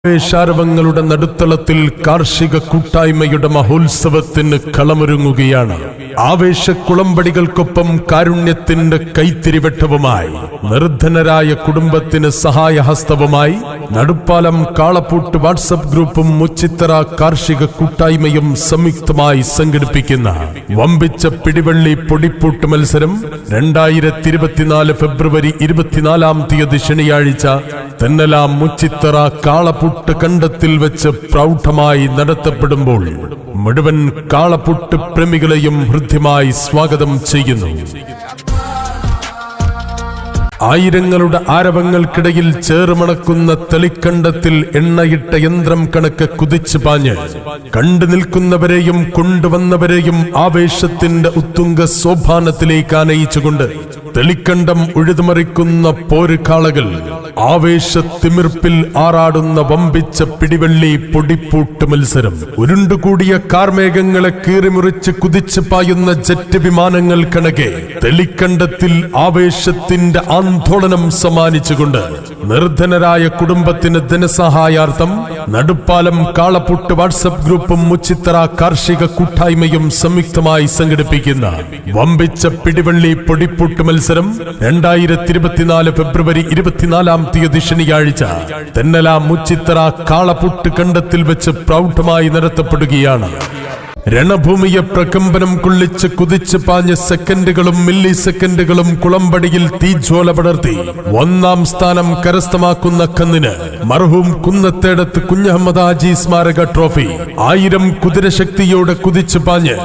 ആവേശാരവങ്ങളുടെ നടുത്തളത്തിൽ കാർഷിക കൂട്ടായ്മയുടെ മഹോത്സവത്തിന് കളമൊരുങ്ങുകയാണ്. ആവേശക്കുളമ്പടികൾക്കൊപ്പം കാരുണ്യത്തിന്റെ കൈത്തിരിവെട്ടവുമായി നിർധനരായ കുടുംബത്തിന് സഹായഹസ്തവുമായി നടുപ്പാലം കാളപ്പൂട്ട് വാട്സപ്പ് ഗ്രൂപ്പും മുച്ചിത്തറ കാർഷിക കൂട്ടായ്മയും സംയുക്തമായി സംഘടിപ്പിക്കുന്ന വമ്പിച്ച പിടിവള്ളി പൊടിപ്പൂട്ട് മത്സരം 2024 ഫെബ്രുവരി 24 ശനിയാഴ്ച തെന്നല മുച്ചിത്തറ കാളപ്പൂട്ട് കണ്ടത്തിൽ വെച്ച് പ്രൗഢമായി നടത്തപ്പെടുമ്പോൾ മുഴുവൻ കാളപ്പൂട്ട് പ്രേമികളെയും ഹൃദ്യമായി സ്വാഗതം ചെയ്യുന്നു. ആയിരങ്ങളുടെ ആരവങ്ങൾക്കിടയിൽ ചേറുമണക്കുന്ന തെളിക്കണ്ടത്തിൽ എണ്ണയിട്ട യന്ത്രം കണക്ക് കുതിച്ചു പാഞ്ഞ് കണ്ടു നിൽക്കുന്നവരെയും കൊണ്ടുവന്നവരെയും ആവേശത്തിന്റെ ഉത്തുംഗ സോപാനത്തിലേക്ക് ആനയിച്ചുകൊണ്ട് തെളിക്കണ്ടം ഉഴുതുമറിക്കുന്ന പോരുകാളകൾ ആവേശത്തിമിർപ്പിൽ ആറാടുന്ന വമ്പിച്ച പിടിവള്ളി പൊടിപ്പൂട്ട് മത്സരം. ഉരുണ്ടുകൂടിയ കാർമേഘങ്ങളെ കീറിമുറിച്ച് കുതിച്ചു പായുന്ന ജെറ്റ് വിമാനങ്ങൾ കണക്കെ തെളിക്കണ്ടത്തിൽ ആവേശത്തിന്റെ ആന്തോളനം സമ്മാനിച്ചുകൊണ്ട് നിർധനരായ കുടുംബത്തിന് ധനസഹായാർത്ഥം നടുപ്പാലം കാളപ്പൂട്ട് വാട്സപ്പ് ഗ്രൂപ്പും മുച്ചിത്തറ കാർഷിക കൂട്ടായ്മയും സംയുക്തമായി സംഘടിപ്പിക്കുന്ന വമ്പിച്ച പിടിവള്ളി പൊടിപ്പൂട്ട് മത്സരം 2024 ഫെബ്രുവരി 24 ശനിയാഴ്ച തെന്നല മുച്ചിത്തറ കാളപ്പൂട്ട് കണ്ടത്തിൽ വെച്ച് പ്രൗഢമായി നടത്തപ്പെടുകയാണ്. രണഭൂമിയെ പ്രകമ്പനം കൊള്ളിച്ച് കുതിച്ച് പാഞ്ഞ സെക്കൻഡുകളും മില്ലി സെക്കൻഡുകളും കുളമ്പടിയിൽ തീജ്വാല പടർത്തി 1ാം സ്ഥാനം കരസ്ഥമാക്കുന്ന കന്നിന് മർഹൂം കുന്നത്തേടത്ത് കുഞ്ഞഹമ്മദ് ഹാജി സ്മാരക ട്രോഫി. 1000 കുതിരശക്തിയോടെ കുതിച്ചു പാഞ്ഞ്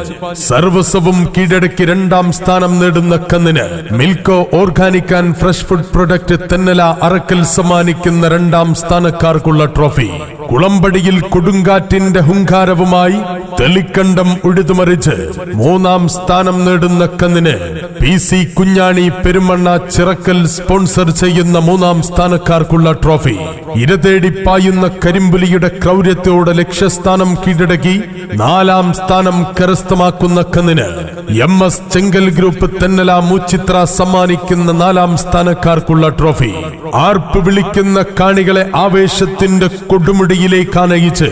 സർവസ്വവും കീഴടക്കി 2ാം സ്ഥാനം നേടുന്ന കന്നിന് Milco organic and fresh food product Thennala Arakkal സമ്മാനിക്കുന്ന 2ാം സ്ഥാനക്കാർക്കുള്ള ട്രോഫി. കുളമ്പടിയിൽ കൊടുങ്കാറ്റിന്റെ ഹുങ്കാരവുമായി തെളിക്കണ്ടം ഉഴുതുമറിച്ച് 3ാം സ്ഥാനം നേടുന്ന കന്നിന് PC കുഞ്ഞാണി പെരുമണ്ണ ചിറക്കൽ സ്പോൺസർ ചെയ്യുന്ന 3ാം സ്ഥാനക്കാർക്കുള്ള ട്രോഫി. ഇരതേടി പായുന്ന കരിമ്പുലിയുടെ ക്രൗര്യത്തോടെ ലക്ഷ്യസ്ഥാനം കീഴടക്കി 4ാം സ്ഥാനം കരസ്ഥമാക്കുന്ന കന്നിന് MS ചെങ്കൽ ഗ്രൂപ്പ് തെന്നല മുച്ചിത്ര സമ്മാനിക്കുന്ന 4ാം സ്ഥാനക്കാർക്കുള്ള ട്രോഫി. ആർപ്പ് വിളിക്കുന്ന കാണികളെ ആവേശത്തിന്റെ കൊടുമുടിയിലേക്ക് ആനയിച്ച്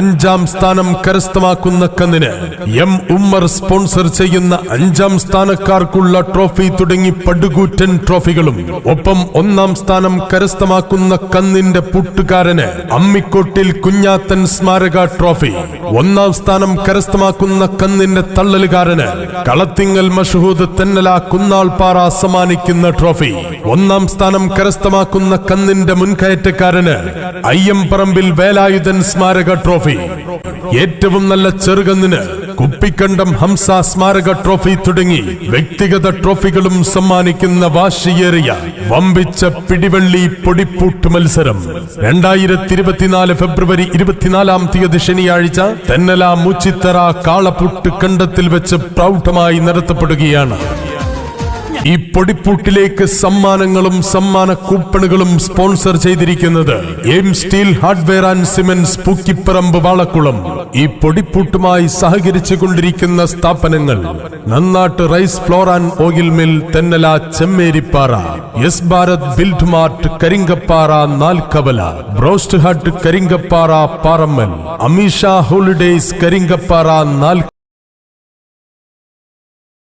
5ാം സ്ഥാനം കരസ്ഥമാക്കുന്ന കന്നിന് M ഉമ്മർ സ്പോൺസർ ചെയ്യുന്ന 5ാം സ്ഥാനക്കാർക്കുള്ള ട്രോഫി തുടങ്ങി പടുകൂറ്റൻ ട്രോഫികളും ഒപ്പം 1ാം സ്ഥാനം കരസ്ഥമാക്കുന്ന കന്നിന്റെ പുട്ടുകാരന് അമ്മിക്കോട്ടിൽ കുഞ്ഞാത്തൻ സ്മാരക ട്രോഫി. 1ാം സ്ഥാനം കരസ്ഥമാക്കുന്ന കന്നിന്റെ തള്ളലുകാരന് കളത്തിങ്ങൽ മഷഹൂദ് തെന്നല കുന്നാൾപ്പാറ സമ്മാനിക്കുന്ന ട്രോഫി. 1ാം സ്ഥാനം കരസ്ഥമാക്കുന്ന കന്നിന്റെ മുൻകയറ്റക്കാരന് അയ്യംപറമ്പിൽ വേലായുധൻ സ്മാരക ട്രോഫി. ഏറ്റവും നല്ല ചെറുകന്നിന് കുപ്പിക്കണ്ടം ഹംസ സ്മാരക ട്രോഫി തുടങ്ങി വ്യക്തിഗത ട്രോഫികളും സമ്മാനിക്കുന്ന വാശിയേറിയ വമ്പിച്ച പിടിവള്ളി പൊടിപ്പൂട്ട് മത്സരം 2024 ഫെബ്രുവരി 24 ശനിയാഴ്ച തെന്നല മുച്ചിത്തറ കാളപ്പൂട്ട് കണ്ടത്തിൽ വെച്ച് പ്രൗഢമായി നടത്തപ്പെടുകയാണ്. ഈ പൊടിപ്പൂട്ടിലേക്ക് സമ്മാനങ്ങളും സമ്മാന കൂപ്പണുകളും സ്പോൺസർ ചെയ്തിരിക്കുന്നത് Aim steel hardware and cements Pookkiparamba Valakkulam. ഈ പൊടിപ്പൂട്ടുമായി സഹകരിച്ചു കൊണ്ടിരിക്കുന്ന സ്ഥാപനങ്ങൾ Nannattu rice flour and oil mill Thennala Chemmeripara, yes Bharat build mart Karinkappara Nalkavala, broast hut Karinkappara Parammal, Ameesha holidays Karinkappara